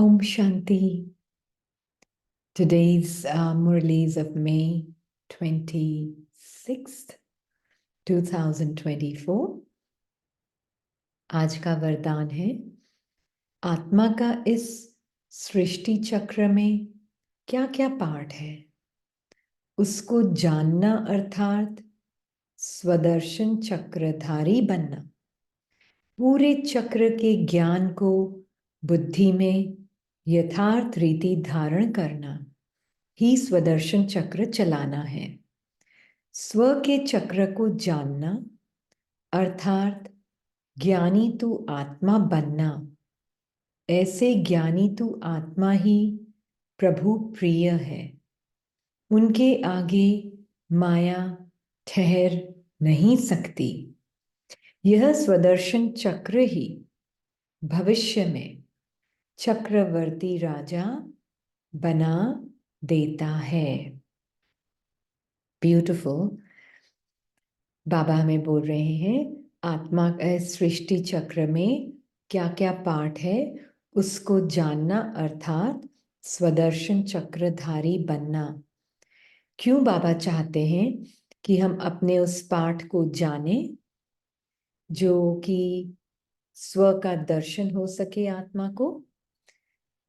Om Shanti. Today's Murlis of May 26th, 2024. आज का वरदान है, आत्मा का इस सृष्टि चक्र में क्या क्या पार्ट है, उसको जानना अर्थात स्वदर्शन चक्रधारी बनना। पूरे चक्र के ज्ञान को बुद्धि में यथार्थ रीति धारण करना ही स्वदर्शन चक्र चलाना है। स्व के चक्र को जानना अर्थात ज्ञानी तू आत्मा बनना। ऐसे ज्ञानी तू आत्मा ही प्रभु प्रिय है। उनके आगे माया ठहर नहीं सकती। यह स्वदर्शन चक्र ही भविष्य में चक्रवर्ती राजा बना देता है। ब्यूटीफुल। बाबा हमें बोल रहे हैं, आत्मा सृष्टि चक्र में क्या क्या पार्ट है उसको जानना अर्थात स्वदर्शन चक्रधारी बनना। क्यों बाबा चाहते हैं कि हम अपने उस पाठ को जानें जो कि स्व का दर्शन हो सके आत्मा को?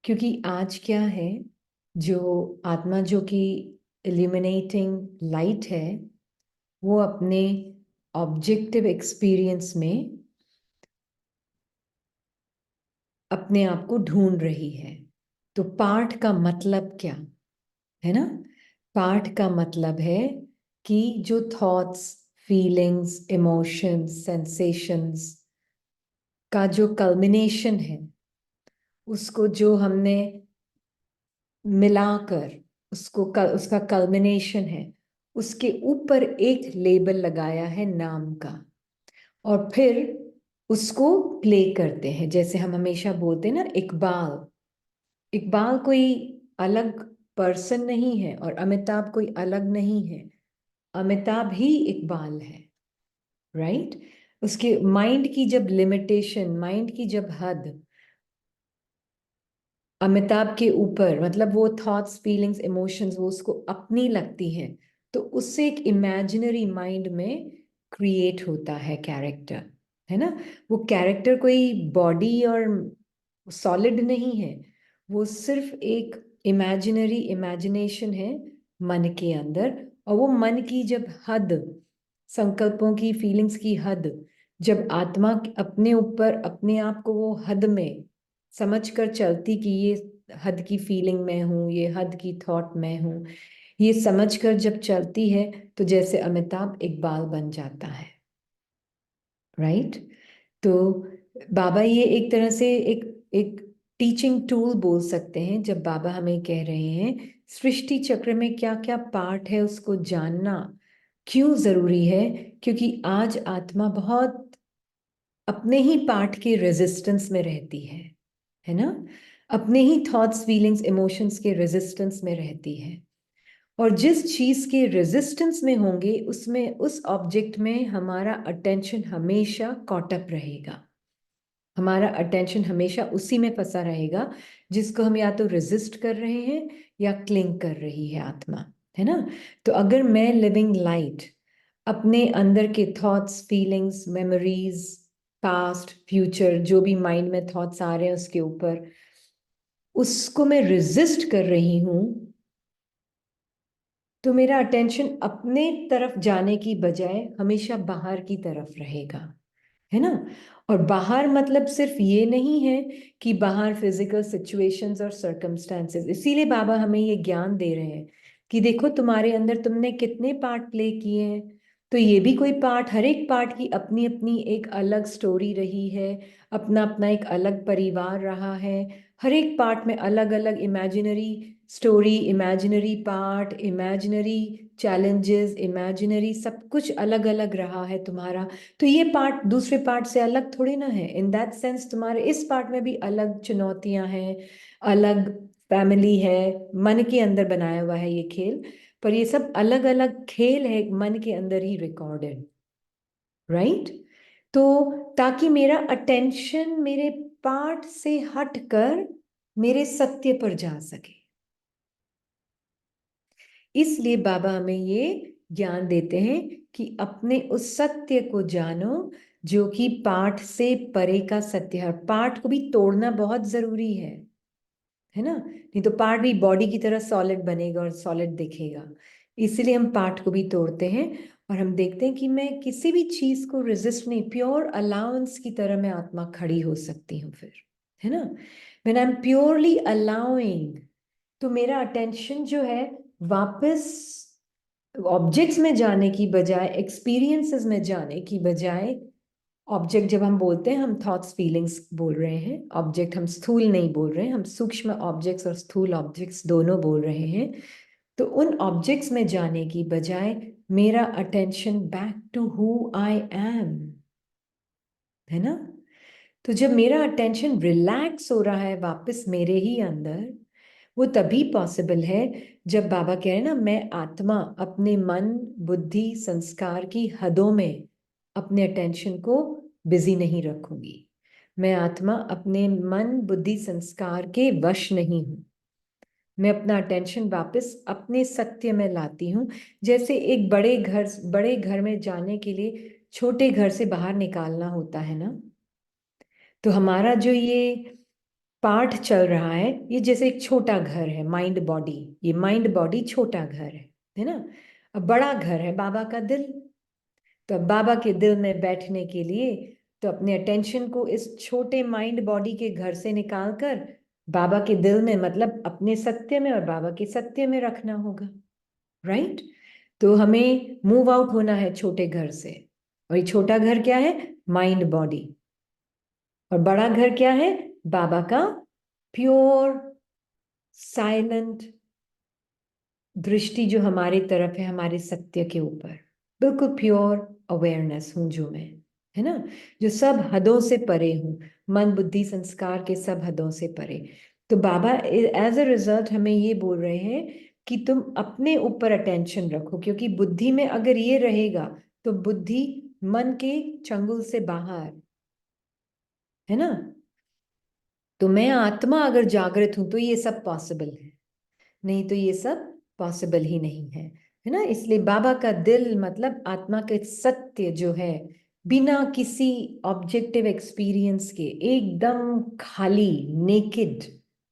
क्योंकि आज क्या है, जो आत्मा जो कि इल्यूमिनेटिंग लाइट है, वो अपने ऑब्जेक्टिव एक्सपीरियंस में अपने आप को ढूंढ रही है। तो पाठ का मतलब क्या है ना? पाठ का मतलब है कि जो थॉट्स, फीलिंग्स, इमोशंस, सेंसेशंस का जो कल्मिनेशन है, उसको जो हमने मिलाकर उसका कल्मिनेशन है, उसके ऊपर एक लेबल लगाया है नाम का, और फिर उसको प्ले करते हैं। जैसे हम हमेशा बोलते हैं ना, इकबाल। इकबाल कोई अलग पर्सन नहीं है और अमिताभ कोई अलग नहीं है। अमिताभ ही इकबाल है, राइट? उसके माइंड की जब लिमिटेशन, माइंड की जब हद अमिताभ के ऊपर, मतलब वो थॉट्स, फीलिंग्स, इमोशंस वो उसको अपनी लगती हैं, तो उससे एक इमेजिनरी माइंड में क्रिएट होता है कैरेक्टर, है ना? वो कैरेक्टर कोई बॉडी और सॉलिड नहीं है, वो सिर्फ एक इमेजिनरी इमेजिनेशन है मन के अंदर। और वो मन की जब हद, संकल्पों की, फीलिंग्स की हद, जब आत्मा अपने ऊपर अपने आप को वो हद में समझ कर चलती कि ये हद की फीलिंग में हूँ, ये हद की थॉट में हूँ, ये समझ कर जब चलती है, तो जैसे अमिताभ इकबाल बन जाता है, राइट? तो बाबा ये एक तरह से एक एक टीचिंग टूल बोल सकते हैं, जब बाबा हमें कह रहे हैं सृष्टि चक्र में क्या क्या पार्ट है उसको जानना क्यों जरूरी है। क्योंकि आज आत्मा बहुत अपने ही पार्ट के रेजिस्टेंस में रहती है ना? अपने ही थॉट्स, फीलिंग्स, इमोशंस के रेजिस्टेंस में रहती है। और जिस चीज के रेजिस्टेंस में होंगे, उसमें, उस ऑब्जेक्ट में हमारा अटेंशन हमेशा कॉट अप रहेगा। हमारा अटेंशन हमेशा उसी में फंसा रहेगा जिसको हम या तो रेजिस्ट कर रहे हैं या क्लिंग कर रही है आत्मा, है ना? तो अगर मैं लिविंग लाइट अपने अंदर के thoughts, feelings, memories, past, future, जो भी माइंड में थॉट्स आ रहे हैं उसके ऊपर, उसको मैं रेजिस्ट कर रही हूं, तो मेरा अटेंशन अपने तरफ जाने की बजाय हमेशा बाहर की तरफ रहेगा, है ना? और बाहर मतलब सिर्फ ये नहीं है कि बाहर फिजिकल सिचुएशंस और सर्कमस्टेंसेस। इसीलिए बाबा हमें ये ज्ञान दे रहे हैं कि देखो तुम्हारे अंदर तुमने कितने पार्ट प्ले किए हैं, तो ये भी कोई पार्ट, हर एक पार्ट की अपनी अपनी एक अलग स्टोरी रही है, अपना अपना एक अलग परिवार रहा है। हर एक पार्ट में अलग अलग imaginary story, imaginary part, imaginary challenges, imaginary सब कुछ अलग अलग रहा है तुम्हारा। तो ये पार्ट दूसरे पार्ट से अलग थोड़ी ना है। इन दैट सेंस तुम्हारे इस पार्ट में भी अलग चुनौतियां हैं, अलग फैमिली है, मन के अंदर बनाया हुआ है ये खेल। पर ये सब अलग अलग खेल है मन के अंदर ही रिकॉर्डेड, राइट? तो ताकि मेरा अटेंशन मेरे पार्ट से हटकर मेरे सत्य पर जा सके। इसलिए बाबा हमें ये ज्ञान देते हैं कि अपने उस सत्य को जानो जो कि पाठ से परे का सत्य है। पाठ को भी तोड़ना बहुत जरूरी है ना, नहीं तो पार्ट भी बॉडी की तरह सॉलिड बनेगा और सॉलिड दिखेगा। इसीलिए हम पार्ट को भी तोड़ते हैं और हम देखते हैं कि मैं किसी भी चीज को रेजिस्ट नहीं, प्योर अलाउंस की तरह मैं आत्मा खड़ी हो सकती हूँ फिर, है ना। When I am purely allowing, तो मेरा अटेंशन जो है वापस ऑब्जेक्ट्स में जाने की बजाय, एक्सपीरियंसेस में जाने की बजाय, ऑब्जेक्ट जब हम बोलते हैं हम थॉट्स फीलिंग्स बोल रहे हैं, ऑब्जेक्ट हम स्थूल नहीं बोल रहे हैं, हम सूक्ष्म ऑब्जेक्ट्स और स्थूल ऑब्जेक्ट्स दोनों बोल रहे हैं। तो उन ऑब्जेक्ट्स में जाने की बजाय मेरा attention back to who I am, है ना। तो जब मेरा अटेंशन रिलैक्स हो रहा है वापस मेरे ही अंदर, वो तभी पॉसिबल है जब बाबा कह रहे हैं ना, मैं आत्मा अपने मन बुद्धि संस्कार की हदों में अपने अटेंशन को बिजी नहीं रखूंगी। मैं आत्मा अपने मन बुद्धि संस्कार के वश नहीं हूं। मैं अपना अटेंशन वापस अपने सत्य में लाती हूँ। जैसे एक बड़े घर में जाने के लिए छोटे घर से बाहर निकालना होता है ना, तो हमारा जो ये पाठ चल रहा है, ये जैसे एक छोटा घर है, माइंड बॉडी, ये माइंड बॉडी छोटा घर है ना। अब बड़ा घर है बाबा का दिल। तो अब बाबा के दिल में बैठने के लिए तो अपने अटेंशन को इस छोटे माइंड बॉडी के घर से निकालकर बाबा के दिल में, मतलब अपने सत्य में और बाबा के सत्य में रखना होगा, राइट। तो हमें मूव आउट होना है छोटे घर से, और ये छोटा घर क्या है, माइंड बॉडी, और बड़ा घर क्या है, बाबा का प्योर साइलेंट दृष्टि जो हमारी तरफ है, हमारे सत्य के ऊपर बिल्कुल प्योर अवेयरनेस हूं जो मैं, है ना, जो सब हदों से परे हूं, मन बुद्धि संस्कार के सब हदों से परे। तो बाबा एज अ रिजल्ट हमें ये बोल रहे हैं कि तुम अपने ऊपर अटेंशन रखो, क्योंकि बुद्धि में अगर ये रहेगा तो बुद्धि मन के चंगुल से बाहर, है ना। तो मैं आत्मा अगर जागृत हूं तो ये सब पॉसिबल है, नहीं तो ये सब पॉसिबल ही नहीं है ना। इसलिए बाबा का दिल मतलब आत्मा के सत्य जो है, बिना किसी ऑब्जेक्टिव एक्सपीरियंस के एकदम खाली नेकेड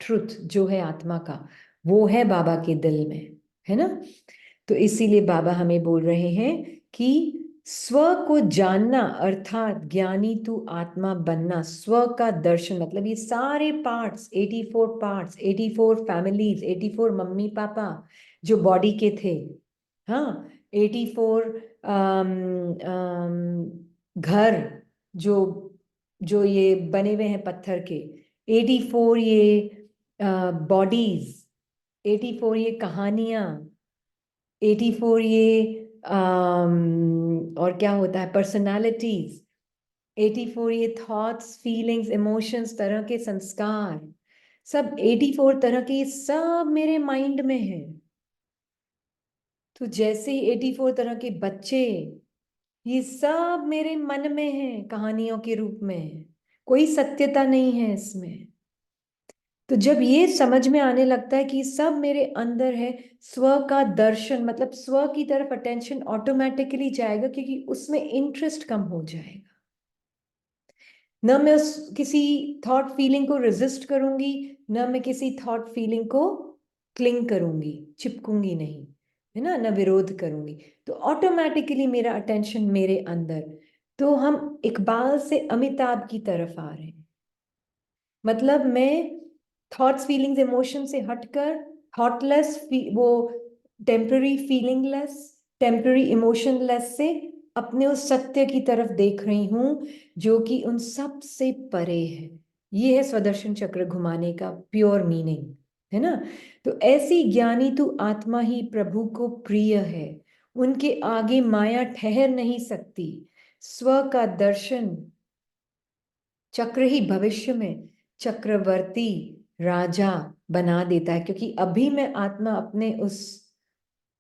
ट्रुथ जो है आत्मा का, वो है बाबा के दिल में, है ना। तो इसीलिए बाबा हमें बोल रहे हैं कि स्व को जानना अर्थात ज्ञानी तू आत्मा बनना, स्व का दर्शन मतलब ये सारे parts, 84 parts, 84 families, 84 mummy papa जो बॉडी के थे, हाँ, 84 घर जो जो ये बने हुए हैं पत्थर के, 84 ये बॉडीज, 84 ये कहानियां, 84 ये और क्या होता है पर्सनालिटीज, 84 ये थॉट्स फीलिंग्स इमोशंस तरह के संस्कार, सब 84 तरह के, ये सब मेरे माइंड में है। तो जैसे ही 84 तरह के बच्चे, ये सब मेरे मन में है कहानियों के रूप में, कोई सत्यता नहीं है इसमें। तो जब ये समझ में आने लगता है कि सब मेरे अंदर है, स्व का दर्शन मतलब स्व की तरफ अटेंशन ऑटोमेटिकली जाएगा, क्योंकि उसमें इंटरेस्ट कम हो जाएगा। न मैं उस किसी थॉट फीलिंग को रेजिस्ट करूंगी, न मैं किसी थॉट फीलिंग को क्लिंग करूंगी, चिपकूंगी नहीं, है ना, न विरोध करूंगी। तो ऑटोमेटिकली मेरा अटेंशन मेरे अंदर, तो हम इकबाल से अमिताभ की तरफ आ रहे हैं। मतलब मैं थॉट्स फीलिंग्स इमोशन से हटकर थॉटलेस, वो टेम्पररी फीलिंगलेस, टेम्पररी इमोशनलेस से अपने उस सत्य की तरफ देख रही हूं जो कि उन सब से परे है। ये है स्वदर्शन चक्र घुमाने का प्योर मीनिंग, है ना। तो ऐसी ज्ञानी तू आत्मा ही प्रभु को प्रिय है, उनके आगे माया ठहर नहीं सकती। स्व का दर्शन चक्र ही भविष्य में चक्रवर्ती राजा बना देता है, क्योंकि अभी मैं आत्मा अपने उस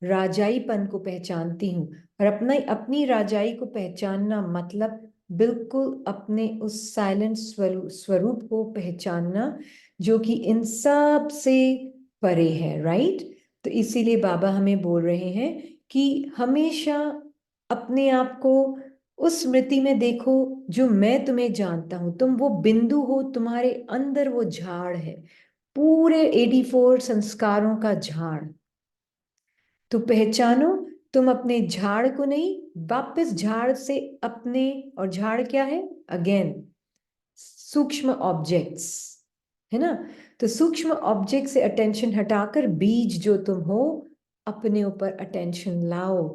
राजाईपन को पहचानती हूँ, और अपना अपनी राजाई को पहचानना मतलब बिल्कुल अपने उस साइलेंट स्वरूप को पहचानना जो कि इन सब से परे है, राइट? तो इसीलिए बाबा हमें बोल रहे हैं कि हमेशा अपने आप को उस स्मृति में देखो जो मैं तुम्हें जानता हूं, तुम वो बिंदु हो, तुम्हारे अंदर वो झाड़ है, पूरे 84 संस्कारों का झाड़। तो पहचानो, तुम अपने झाड़ को नहीं, वापस झाड़ से अपने, और झाड़ क्या है? अगेन सूक्ष्म ऑब्जेक्ट्स, है ना? तो सूक्ष्म ऑब्जेक्ट से अटेंशन हटाकर बीज जो तुम हो, अपने ऊपर अटेंशन लाओ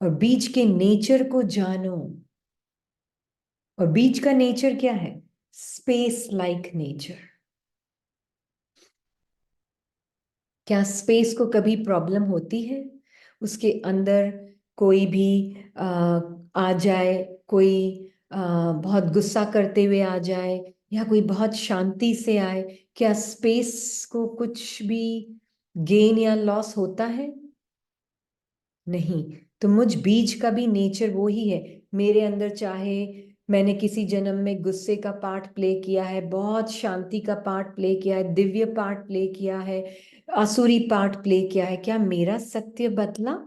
और बीज के नेचर को जानो। और बीज का नेचर क्या है? Space like nature. क्या स्पेस को कभी प्रॉब्लम होती है? उसके अंदर कोई भी आ जाए, कोई बहुत गुस्सा करते हुए आ जाए, या कोई बहुत शांति से आए, क्या स्पेस को कुछ भी गेन या लॉस होता है? नहीं। तो मुझ बीज का भी नेचर वो ही है। मेरे अंदर चाहे मैंने किसी जन्म में गुस्से का पार्ट प्ले किया है, बहुत शांति का पार्ट प्ले किया है, दिव्य पार्ट प्ले किया है, आसुरी पार्ट प्ले किया है, क्या मेरा सत्य बदला?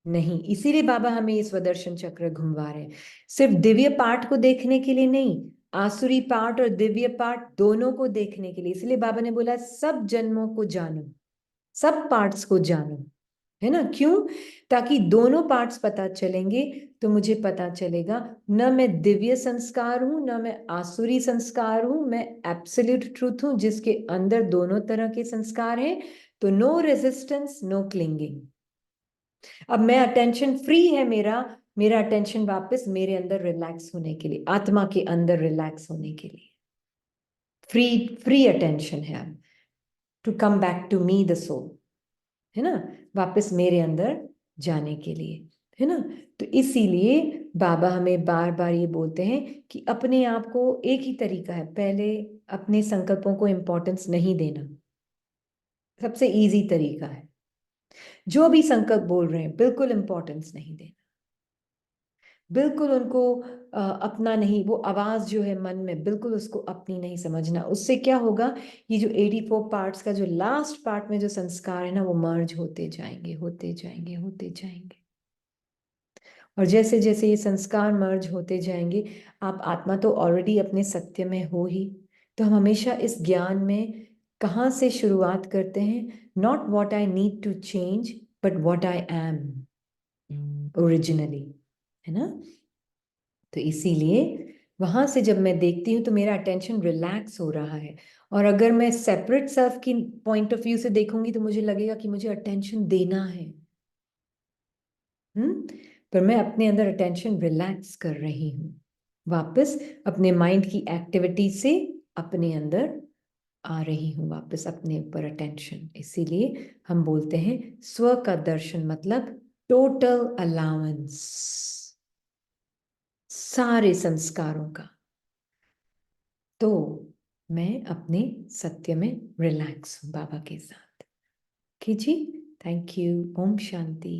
नहीं। इसीलिए बाबा हमें ये स्वदर्शन चक्र घुमवा रहे हैं, सिर्फ दिव्य पार्ट को देखने के लिए नहीं, आसुरी पार्ट और दिव्य पार्ट दोनों को देखने के लिए। इसलिए बाबा ने बोला सब जन्मों को जानो, सब पार्ट्स को जानो, है ना? क्यों? ताकि दोनों पार्ट्स पता चलेंगे तो मुझे पता चलेगा न मैं दिव्य संस्कार हूं, न मैं आसुरी संस्कार हूं, मैं एब्सोल्यूट ट्रूथ हूं जिसके अंदर दोनों तरह के संस्कार हैं। तो नो रेजिस्टेंस, नो क्लिंगिंग। अब मैं अटेंशन फ्री है, मेरा मेरा अटेंशन वापस मेरे अंदर रिलैक्स होने के लिए, आत्मा के अंदर रिलैक्स होने के लिए फ्री, फ्री अटेंशन है अब, to come back to me the soul, है ना? वापस मेरे अंदर जाने के लिए, है ना? तो इसीलिए बाबा हमें बार बार ये बोलते हैं कि अपने आप को, एक ही तरीका है, पहले अपने संकल्पों को इंपॉर्टेंस नहीं देना, सबसे इजी तरीका है। जो भी संकल्प बोल रहे हैं बिल्कुल इंपॉर्टेंस नहीं देना, बिल्कुल उनको अपना नहीं, वो आवाज जो है मन में बिल्कुल उसको अपनी नहीं समझना। उससे क्या होगा, ये जो 84 पार्ट्स का जो लास्ट पार्ट में जो संस्कार है ना, वो मर्ज होते जाएंगे, होते जाएंगे, होते जाएंगे। और जैसे जैसे ये संस्कार मर्ज होते जाएंगे, आप आत्मा तो ऑलरेडी अपने सत्य में हो ही। तो हम हमेशा इस ज्ञान में कहाँ से शुरुआत करते हैं? Not what I need to change, but what I am originally, है ना? तो इसीलिए वहां से जब मैं देखती हूँ तो मेरा अटेंशन रिलैक्स हो रहा है। और अगर मैं सेपरेट सेल्फ की पॉइंट ऑफ व्यू से देखूंगी तो मुझे लगेगा कि मुझे अटेंशन देना है। पर मैं अपने अंदर अटेंशन रिलैक्स कर रही हूँ, वापस अपने माइंड की एक्टिविटी से अपने अंदर आ रही हूँ, वापस अपने ऊपर अटेंशन। इसीलिए हम बोलते हैं स्व का दर्शन मतलब टोटल अलाउंस सारे संस्कारों का। तो मैं अपने सत्य में रिलैक्स हूँ बाबा के साथ। जी, थैंक यू। ओम शांति।